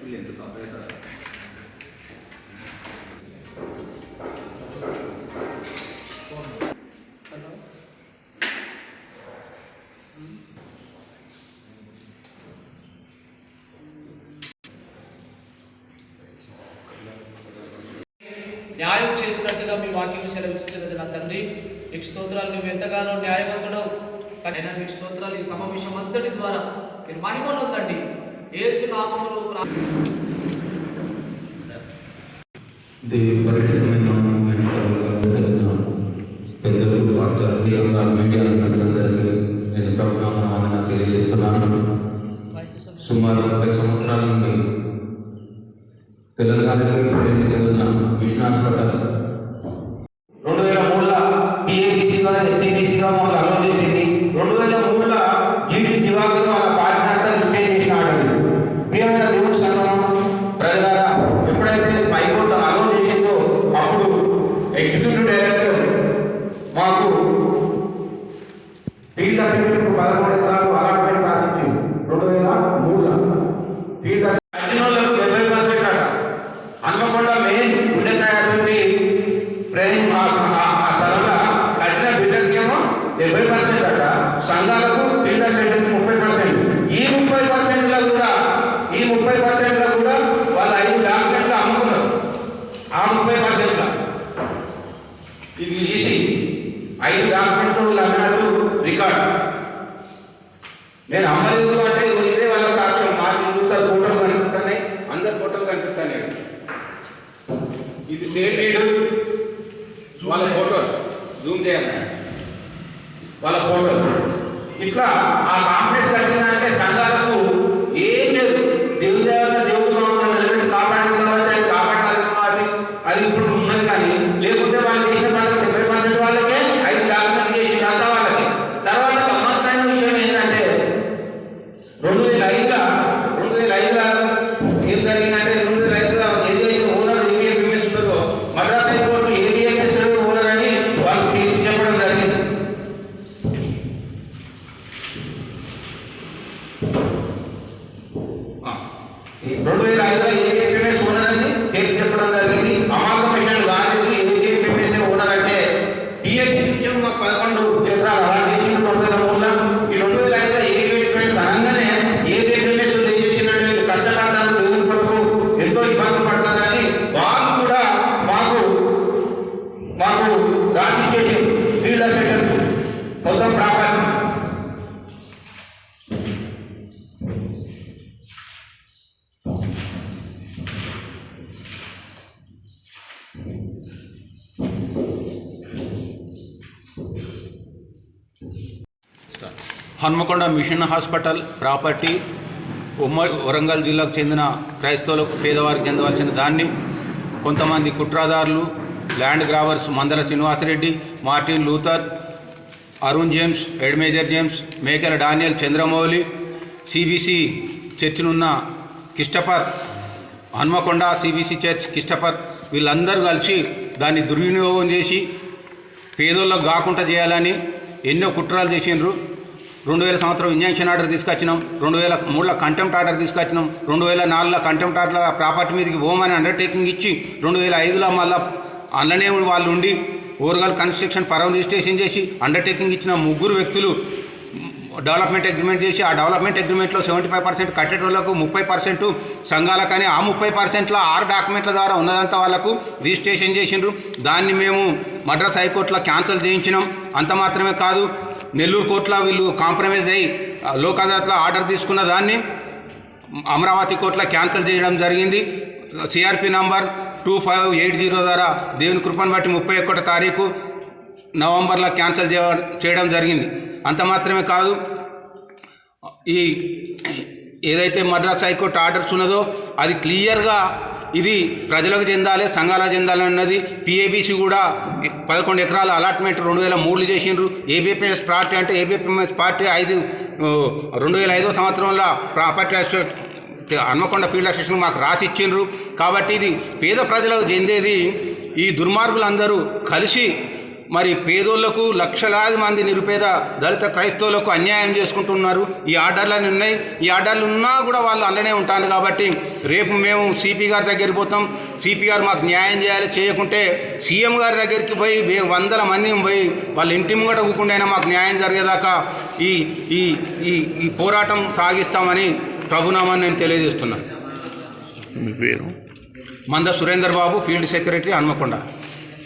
న్యాయం చేసినట్టుగా మీ వాక్యం సెలవిస్తున్నది నా తండ్రి. మీకు స్తోత్రాలు. నువ్వు ఎంతగానో న్యాయవంతుడు. కానీ మీకు స్తోత్రాలు. ఈ సమావేశం అంతటి ద్వారా మీరు మహిమను ఉందండి. యేసు నామములో నేను ప్రభుత్వం తెలియజేస్తున్నాను. సుమారు 30 సంవత్సరాల నుండి తెలంగాణలో మిషన్ హాస్పిటల్ 2003లో టీఏబీసీగా ఎస్టీబీసీగా మాకు అలో చేసింది. 2003లో జీటీ దివాకర్ వాళ్ళ పార్టీ అంతా రిటైన్ చేసిన ఆర్డర్. ప్రియమైన దేవుని సంఘం ప్రజలారా, ఎప్పుడైతే హైకోర్టు అలో చేసిందో అప్పుడు ఎగ్జిక్యూటివ్ డైరెక్టర్ మాకు ఫీల్డ్ అసిస్టెంట్కు 11 ఎకరాలు అలాట్మెంట్ రాసింది. 2003లో ఫీల్డ్ అసిస్టెంట్లకు 70% అట. హన్మకొండ మెయిన్ గుండెకాయటువంటి ప్రేమ్ ఆ తరంలో కట్టిన బిడ్డకేమో 70% అట. సంఘాలకు ఫీల్డ్ అసిస్టెంట్కి 30%. ఈ 30%లో కూడా వాళ్ళు 5 డాక్యుమెంట్లు అమ్ముకున్నారు. ఆ 30%లో ఇది ఈసీ 5 డాక్యుమెంట్లు వాళ్ళు అమ్మినట్టు రికార్డ్. నేను అమ్మలేదు అంటే ఇవే వాళ్ళ సాక్ష్యం. మా ఇంట్లో ఫోటోలు కనిపిస్తున్నాయి, అందరు ఫోటోలు కనిపిస్తున్నాయి. ఇది సేమ్ లీడు వాళ్ళ ఫోటోలు జూమ్ చేయాలి, వాళ్ళ ఫోటోలు. ఇట్లా ఆ కాంప్లెక్స్ కట్టిందంటే సంఘాలకు ఏం లేదు. దేవుడు మామూలు నిలబెట్టి కాపాడింది కాబట్టి అది కాపాడాలి కాబట్టి అది ఇప్పుడు ఉన్నది. కానీ లేకుంటే వాళ్ళు చేసిన పనులు 70% వాళ్ళకే 5 డాక్యుమెంట్ చేసిన అంతా వాళ్ళకి. తర్వాత గమ్మత్తైన విషయం ఏంటంటే 2005లో ఏం జరిగిందంటే 2005లో ఏదైతే ఓనర్ ఏబిఎంఎస్ ఉన్నారో మద్రాస్ హైకోర్టు ఏబిఎంఎస్ ఓనర్ అని వాళ్ళు తీర్చి చెప్పడం జరిగింది. ఈ 2005లో ఏబిఎంఎస్ ఓనర్ అని తీర్చి చెప్పడం జరిగింది. అమాల్గమేషన్ కాలేదు. ఏబిఎంఎస్ ఓనర్ అంటే టీఎస్సీ మాకు 11 ఎకరాలు అలా చేసింది 2003లో. ఈ 2005లో ఏబిఎంఎస్ అనగానే ఏబిఎంఎస్ చేసినట్టు కష్టపడతారు, దేవుని కొరకు ఎంతో ఇబ్బంది పడతారని వాళ్ళు కూడా మాకు రాసిచ్చేసి ఫీల్డ్ అసిస్టెంట్ మొత్తం property. Hanamkonda mission hospital property Warangal జిల్లాకు చెందిన క్రైస్తవులకు పేదవారికి చెందవలసిన దాన్ని కొంతమంది కుట్రదారులు, land grabbers Mandala Srinivasareddy, Martin Luther, Arun James, Ed major James, Mekala Daniel, Chandramouli, CBC చర్చినున్న Christopher, Hanamkonda CBC church Christopher వీళ్ళందరూ కలిసి దాన్ని దుర్వినియోగం చేసి పేదోళ్ళకు కాకుండా చేయాలని ఎన్నో కుట్రలు చేసిండ్రు. 2000 సంవత్సరం ఇంజంక్షన్ ఆర్డర్ తీసుకొచ్చినాం. 2003లో కంటెంప్ట్ ఆర్డర్ తీసుకొచ్చినాం. 2004లో కంటెంప్ట్ ఆర్డర్ ప్రాపర్టీ మీదకి పోమని అండర్టేకింగ్ ఇచ్చి 2005లో మళ్ళీ అందులోనే వాళ్ళు ఉండి ఓవర్గాల్ కన్స్ట్రక్షన్ ఫరం రిజిస్ట్రేషన్ చేసి అండర్టేకింగ్ ఇచ్చిన 3 వ్యక్తులు డెవలప్మెంట్ అగ్రిమెంట్ చేసి ఆ డెవలప్మెంట్ అగ్రిమెంట్లో 75% కట్టేటోళ్లకు 30% సంఘాలకని ఆ 30%లో 6 డాక్యుమెంట్ల ద్వారా ఉన్నదంతా వాళ్లకు రిజిస్ట్రేషన్ చేసిండ్రు. దాన్ని మేము మద్రాస్ హైకోర్టులో క్యాన్సిల్ చేయించినాం. అంత మాత్రమే కాదు, నెల్లూరు కోర్టులో వీళ్ళు కాంప్రమైజ్ అయ్యి లోక్ అదాలత్లో ఆర్డర్ తీసుకున్న దాన్ని అమరావతి కోర్టులో క్యాన్సిల్ చేయడం జరిగింది. సిఆర్పి నంబర్ 2580 ద్వారా దేవుని కృపను బట్టి 31వ తారీఖు నవంబర్లో క్యాన్సిల్ చేయడం జరిగింది. అంత మాత్రమే కాదు, ఈ ఏదైతే మద్రాస్ హైకోర్టు ఆర్డర్స్ ఉన్నదో అది క్లియర్గా ఇది ప్రజలకు చెందాలి, సంఘాలకు చెందాలి అన్నది. పిఏబిసి కూడా 11 ఎకరాల అలాట్మెంట్ 2003లో చేసిండ్రు. ఏబిపిఎస్ పార్టీ అంటే ఏబిపిఎస్ పార్టీ 2005 సంవత్సరంలో ప్రాపర్టీ హన్మకొండ ఫీల్డ్ అసిస్టెంట్ మాకు రాసి ఇచ్చిండ్రు. కాబట్టి ఇది పేద ప్రజలకు చెందేది. ఈ దుర్మార్గులందరూ కలిసి మరి పేదోళ్లకు లక్షలాది మంది నిరుపేద దళిత క్రైస్తవులకు అన్యాయం చేసుకుంటున్నారు. ఈ ఆర్డర్లు ఉన్నాయి. ఈ ఆర్డర్లు ఉన్నా కూడా వాళ్ళు అందులోనే ఉంటారు. కాబట్టి రేపు మేము సిపి గారి దగ్గరికి పోతాం. సిపి గారు మాకు న్యాయం చేయాలి. చేయకుంటే సీఎం గారి దగ్గరికి పోయి వందల మందిని పోయి వాళ్ళ ఇంటి ముంగట కూకుండా మాకు న్యాయం జరిగేదాకా ఈ ఈ ఈ ఈ పోరాటం సాగిస్తామని ప్రభునామాన్ని నేను తెలియజేస్తున్నాను. మీ పేరు? మంద సురేందర్ బాబు, ఫీల్డ్ సెక్రటరీ, హన్మకొండ.